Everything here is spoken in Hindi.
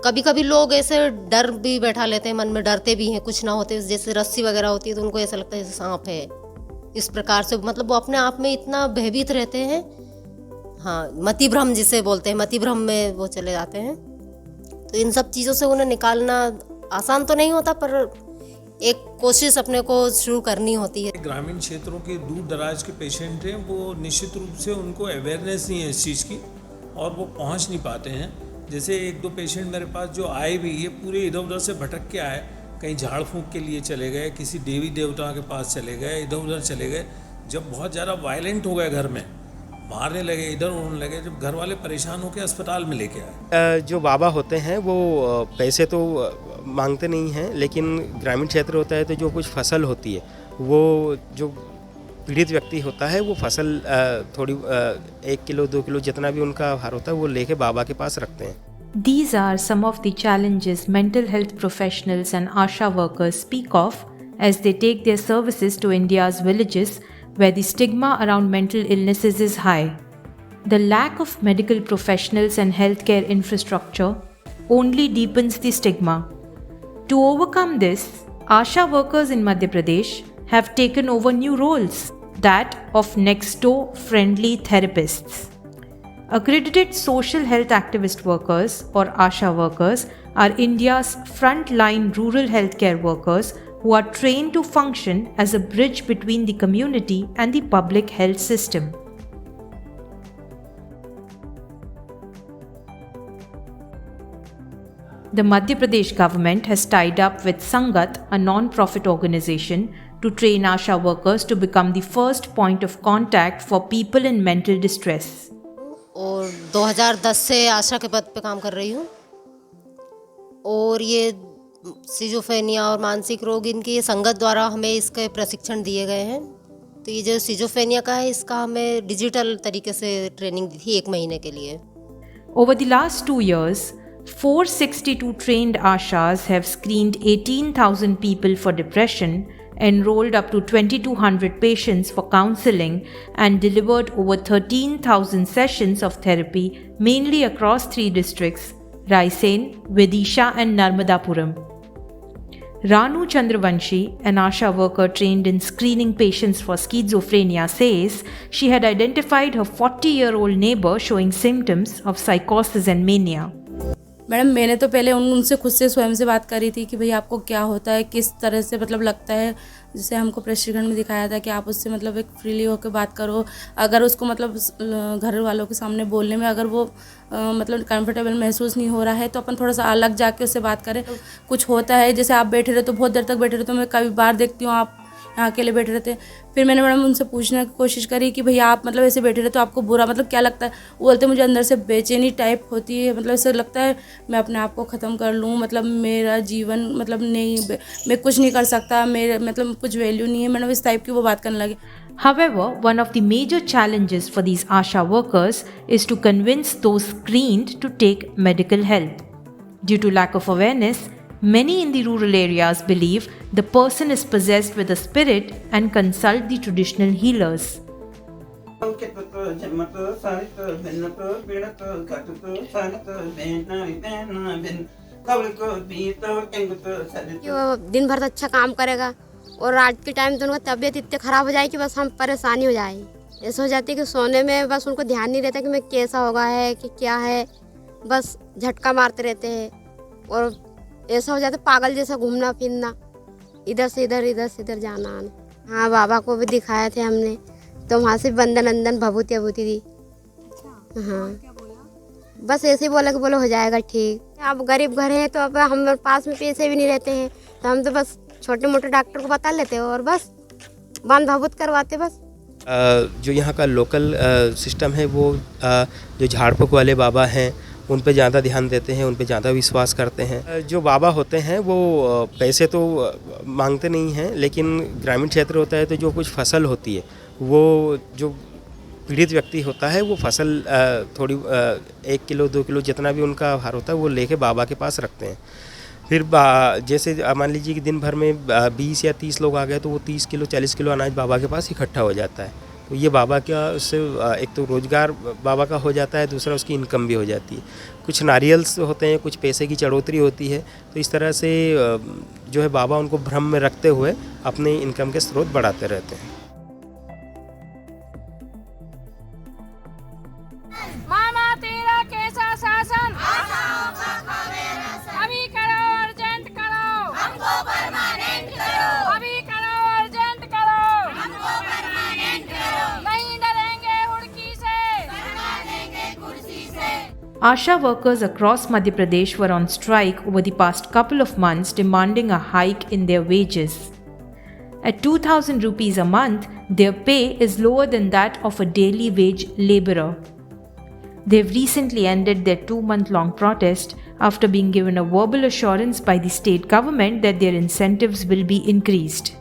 कभी कभी लोग ऐसे डर भी बैठा लेते हैं, मन में डरते भी हैं, कुछ ना होते जैसे रस्सी वगैरह होती है तो उनको ऐसा लगता है जैसे सांप है, इस प्रकार से मतलब वो अपने आप में इतना भयभीत रहते हैं। हाँ, मति भ्रम जिसे बोलते हैं, मति भ्रम में वो चले जाते हैं। तो इन सब चीज़ों से उन्हें निकालना आसान तो नहीं होता, पर एक कोशिश अपने को शुरू करनी होती है। ग्रामीण क्षेत्रों के दूर दराज के पेशेंट हैं, वो निश्चित रूप से उनको अवेयरनेस नहीं है इस चीज़ की और वो पहुंच नहीं पाते हैं। जैसे एक दो पेशेंट मेरे पास जो आए भी, ये पूरे इधर उधर से भटक के आए, कहीं झाड़ फूंक के लिए चले गए, किसी देवी देवता के पास चले गए, इधर उधर चले गए। जब बहुत ज़्यादा वायलेंट हो गए, घर में मारने लगे, इधर उड़ने लगे, जब घर वाले परेशान होकर अस्पताल में लेके आए। जो बाबा होते हैं वो पैसे तो मांगते नहीं हैं, लेकिन ग्रामीण क्षेत्र होता है तो जो कुछ फसल होती है, वो जो पीड़ित व्यक्ति होता है वो फसल थोड़ी 1 किलो 2 किलो जितना भी उनका आहार होता है वो लेके बाबा के पास रखते हैं। These are some of the challenges mental health professionals and ASHA workers speak of as they take their services to India's villages where the stigma around mental illnesses is high. The lack of medical professionals and healthcare infrastructure only deepens the stigma. To overcome this, ASHA workers in Madhya Pradesh have taken over new roles, that of next door friendly therapists. Accredited social health activist workers or ASHA workers are India's frontline rural healthcare workers who are trained to function as a bridge between the community and the public health system. The Madhya Pradesh government has tied up with Sangat, a non-profit organization, to train ASHA workers to become the first point of contact for people in mental distress. और 2010 से आशा के पद पे काम कर रही हूँ। और ये सिजोफ्रेनिया और मानसिक रोग, इनकी ये संगत द्वारा हमें इसके प्रशिक्षण दिए गए हैं। तो ये जो सिजोफ्रेनिया का है, इसका हमें डिजिटल तरीके से ट्रेनिंग दी थी 1 महीने के लिए। Over the last 2 years, 462 trained ASHAs have screened 18,000 people for depression, enrolled up to 2,200 patients for counseling, and delivered over 13,000 sessions of therapy, mainly across 3 districts: Raisen, Vidisha, and Narmadapuram. Ranu Chandravanshi, an ASHA worker trained in screening patients for schizophrenia, says she had identified her 40-year-old neighbor showing symptoms of psychosis and mania. Madam, मैंने तो पहले उनसे खुद से स्वयं से बात करी थी कि भाई आपको क्या होता है, किस तरह से मतलब लगता है। जैसे हमको प्रशिक्षण में दिखाया था कि आप उससे मतलब एक फ्रीली होकर बात करो। अगर उसको मतलब घर वालों के सामने बोलने में अगर वो मतलब कंफर्टेबल महसूस नहीं हो रहा है तो अपन थोड़ा सा अलग जाके उससे बात करें। तो कुछ होता है, जैसे आप बैठे रहे तो बहुत देर तक बैठे रहे, तो मैं कभी बार देखती हूँ आप यहाँ अकेले बैठे रहते हैं। फिर मैंने मैडम उनसे पूछने की कोशिश करी कि भैया आप मतलब ऐसे बैठे रहते तो आपको बुरा मतलब क्या लगता है। वो बोलते मुझे अंदर से बेचैनी टाइप होती है, मतलब ऐसा लगता है मैं अपने आप को ख़त्म कर लूँ, मतलब मेरा जीवन मतलब नहीं, मैं कुछ नहीं कर सकता, मेरे मतलब कुछ वैल्यू नहीं है। मैडम इस टाइप की वो बात करने लगी। However, one of the major challenges for these ASHA workers is to convince those screened to take medical help. Due to lack of awareness, many in the rural areas believe the person is possessed with a spirit and consult the traditional healers. दिन भर तो अच्छा काम करेगा और रात के टाइम तो उनका तबीयत इतनी ख़राब हो जाए कि बस हम परेशानी हो जाए। ऐसा हो जाती है कि सोने में बस उनको ध्यान नहीं रहता कि मैं कैसा होगा है कि क्या है, बस झटका मारते रहते हैं और ऐसा हो जाता है पागल जैसा घूमना फिरना, इधर से इधर जाना आना। हाँ, बाबा को भी दिखाए थे हमने, तो वहाँ से बंदन अंदन भभूति अभूति दी। हाँ, बस ऐसे ही बोला कि बोलो हो जाएगा ठीक। अब गरीब घर हैं तो अब हम पास में पैसे भी नहीं रहते हैं, तो हम तो बस छोटे मोटे डॉक्टर को बता लेते हैं और बस बंद भभूत करवाते बस। जो यहाँ का लोकल सिस्टम है वो जो झाड़ फूक वाले बाबा हैं उन पे ज़्यादा ध्यान देते हैं, उन पे ज़्यादा विश्वास करते हैं। जो बाबा होते हैं वो पैसे तो मांगते नहीं हैं, लेकिन ग्रामीण क्षेत्र होता है तो जो कुछ फसल होती है वो जो पीड़ित व्यक्ति होता है वो फसल थोड़ी 1 किलो 2 किलो जितना भी उनका आहार होता है वो लेके बाबा के पास रखते हैं। फिर जैसे मान लीजिए कि दिन भर में 20 या 30 लोग आ गए तो वो 30 किलो 40 किलो अनाज बाबा के पास इकट्ठा हो जाता है। तो ये बाबा का उससे एक तो रोज़गार बाबा का हो जाता है, दूसरा उसकी इनकम भी हो जाती है। कुछ नारियल्स होते हैं, कुछ पैसे की चढ़ोतरी होती है, तो इस तरह से जो है बाबा उनको भ्रम में रखते हुए अपने इनकम के स्रोत बढ़ाते रहते हैं। मामा तेरा कैसा शासन अभी करो अर्जेंट करो हमको परमानेंट करो अभी करो अर्जेंट करो हमको परमानेंट करो नहीं डरेंगे हुड़की से करवा देंगे कुर्सी से। Asha workers across Madhya Pradesh were on strike over the past couple of months demanding a hike in their wages. At 2,000 rupees a month, their pay is lower than that of a daily wage labourer. They've recently ended their 2-month-long protest after being given a verbal assurance by the state government that their incentives will be increased.